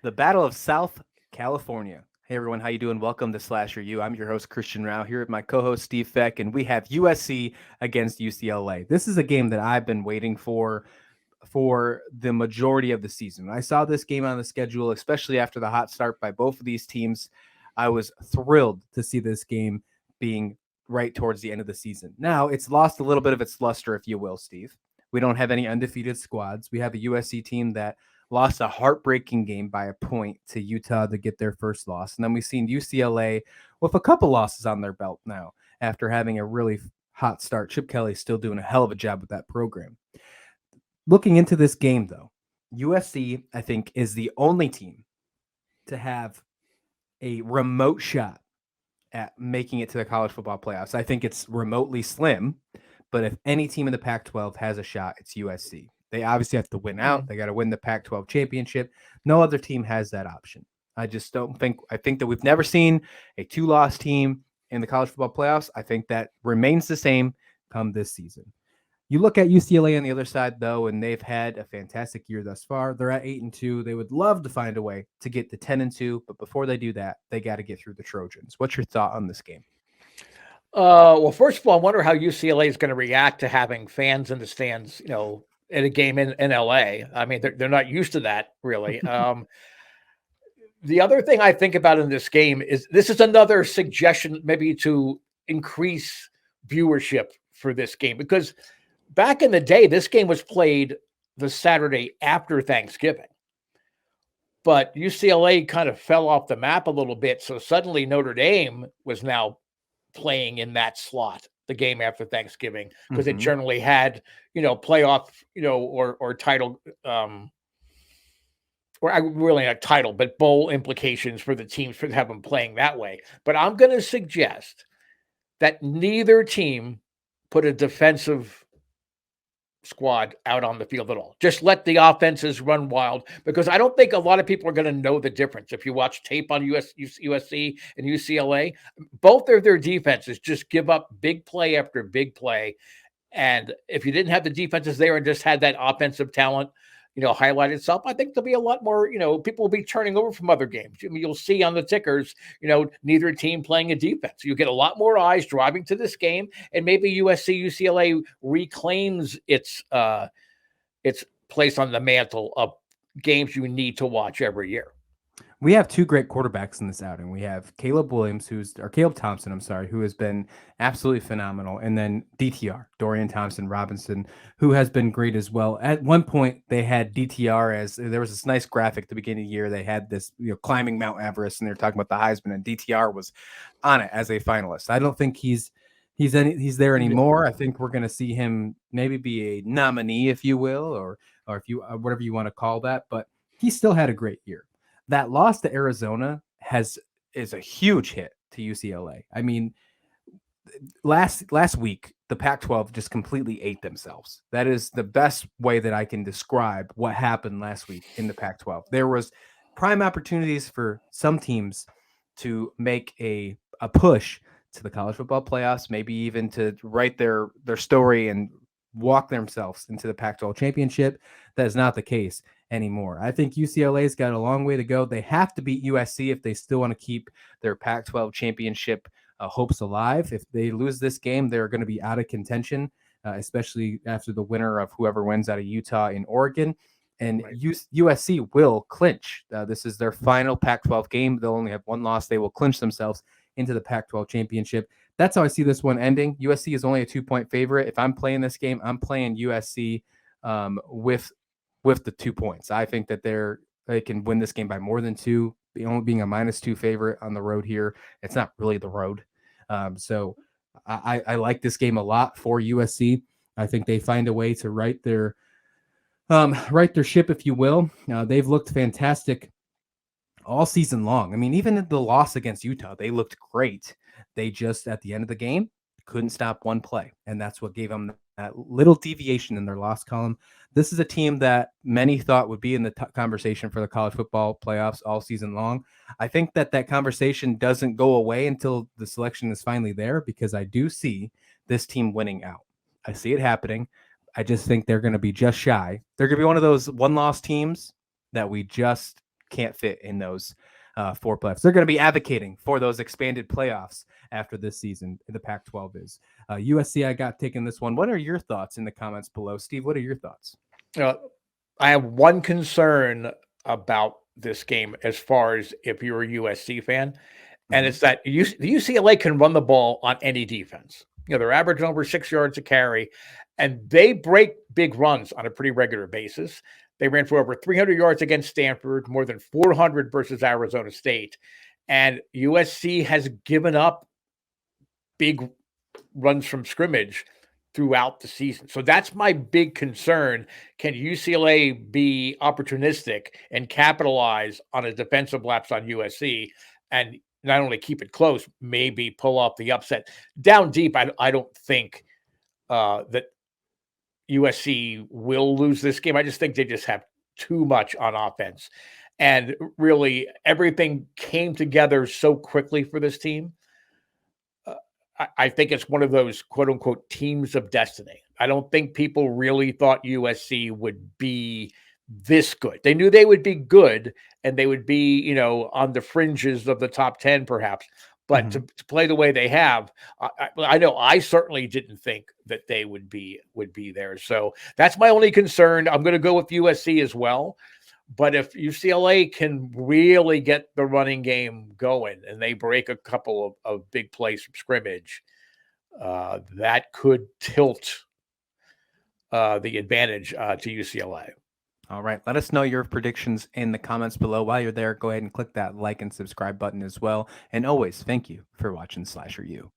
The Battle of South California. Hey everyone, how you doing? Welcome to Slasher U. I'm your host Christian Rao here with my co-host Steve Feck, and we have USC against UCLA. This is a game that I've been waiting for the majority of the season. When I saw this game on the schedule, especially after the hot start by both of these teams, I was thrilled to see this game being right towards the end of the season. Now, it's lost a little bit of its luster, if you will, Steve. We don't have any undefeated squads. We have a USC team that lost a heartbreaking game by a point to Utah to get their first loss. And then we've seen UCLA with a couple losses on their belt now after having a really hot start. Chip Kelly's still doing a hell of a job with that program. Looking into this game, though, USC, I think, is the only team to have a remote shot at making it to the college football playoffs. I think it's remotely slim, but if any team in the Pac-12 has a shot, it's USC. They obviously have to win out. They got to win the Pac-12 championship. No other team has that option. I think that we've never seen a two-loss team in the college football playoffs. I think that remains the same come this season. You look at UCLA on the other side, though, and they've had a fantastic year thus far. They're at 8-2. They would love to find a way to get to 10-2, but before they do that, they got to get through the Trojans. What's your thought on this game? Well, first of all, I wonder how UCLA is going to react to having fans in the stands, at a game in LA. I mean, they're not used to that, really. The other thing I think about in this game is this is another suggestion maybe to increase viewership for this game, because back in the day, this game was played the Saturday after Thanksgiving. But UCLA kind of fell off the map a little bit. So suddenly Notre Dame was now playing in that slot, the game after Thanksgiving, because it generally had, playoff, or title, or really not title, but bowl implications for the teams for have them playing that way. But I'm going to suggest that neither team put a defensive squad out on the field at all. Just let the offenses run wild, because I don't think a lot of people are going to know the difference. If you watch tape on USC and UCLA, both of their defenses just give up big play after big play. And if you didn't have the defenses there and just had that offensive talent, highlight itself, I think there'll be a lot more, people will be turning over from other games. I mean, you'll see on the tickers, neither team playing a defense. You get a lot more eyes driving to this game, and maybe UCLA reclaims its place on the mantle of games you need to watch every year. We have two great quarterbacks in this outing. We have Caleb Thompson, who has been absolutely phenomenal. And then DTR, Dorian Thompson-Robinson, who has been great as well. At one point, they had DTR as there was this nice graphic at the beginning of the year. They had this, climbing Mount Everest, and they're talking about the Heisman, and DTR was on it as a finalist. I don't think he's there anymore. I think we're going to see him maybe be a nominee, if you will, or if you whatever you want to call that. But he still had a great year. That loss to Arizona is a huge hit to UCLA. I mean, last week, the Pac-12 just completely ate themselves. That is the best way that I can describe what happened last week in the Pac-12. There was prime opportunities for some teams to make a push to the college football playoffs, maybe even to write their story and walk themselves into the Pac-12 championship. That is not the case anymore. I think UCLA's got a long way to go. They have to beat USC if they still want to keep their Pac-12 championship hopes alive. If they lose this game, they're going to be out of contention, especially after the winner of whoever wins out of Utah and Oregon. And right. USC will clinch. This is their final Pac-12 game. They'll only have one loss. They will clinch themselves into the Pac-12 championship. That's how I see this one ending. USC is only a 2-point favorite. If I'm playing this game, I'm playing USC with the 2 points. I think that they can win this game by more than 2. Only being a -2 favorite on the road here, it's not really the road. So I like this game a lot for USC. I think they find a way to right their ship, if you will. They've looked fantastic all season long. I mean, even in the loss against Utah, they looked great. They just, at the end of the game, couldn't stop one play. And that's what gave them that little deviation in their loss column. This is a team that many thought would be in the conversation for the college football playoffs all season long. I think that conversation doesn't go away until the selection is finally there, because I do see this team winning out. I see it happening. I just think they're going to be just shy. They're going to be one of those one-loss teams that we just can't fit in those 4 playoffs. They're going to be advocating for those expanded playoffs after this season. The Pac-12 is. USC, I got taking this one. What are your thoughts in the comments below? Steve, what are your thoughts? I have one concern about this game as far as if you're a USC fan, and it's that the UCLA can run the ball on any defense. They're averaging over 6 yards a carry, and they break big runs on a pretty regular basis. They ran for over 300 yards against Stanford, more than 400 versus Arizona State. And USC has given up big runs from scrimmage throughout the season. So that's my big concern. Can UCLA be opportunistic and capitalize on a defensive lapse on USC and not only keep it close, maybe pull off the upset? Down deep, I don't think that USC will lose this game. I just think they just have too much on offense. And really, everything came together so quickly for this team. I think it's one of those quote unquote teams of destiny. I don't think people really thought USC would be this good. They knew they would be good and they would be, on the fringes of the top 10 perhaps. But to play the way they have, I know I certainly didn't think that they would be there. So that's my only concern. I'm going to go with USC as well. But if UCLA can really get the running game going and they break a couple of big plays from scrimmage, that could tilt the advantage to UCLA. All right. Let us know your predictions in the comments below. While you're there, go ahead and click that like and subscribe button as well. And always, thank you for watching SlasherU.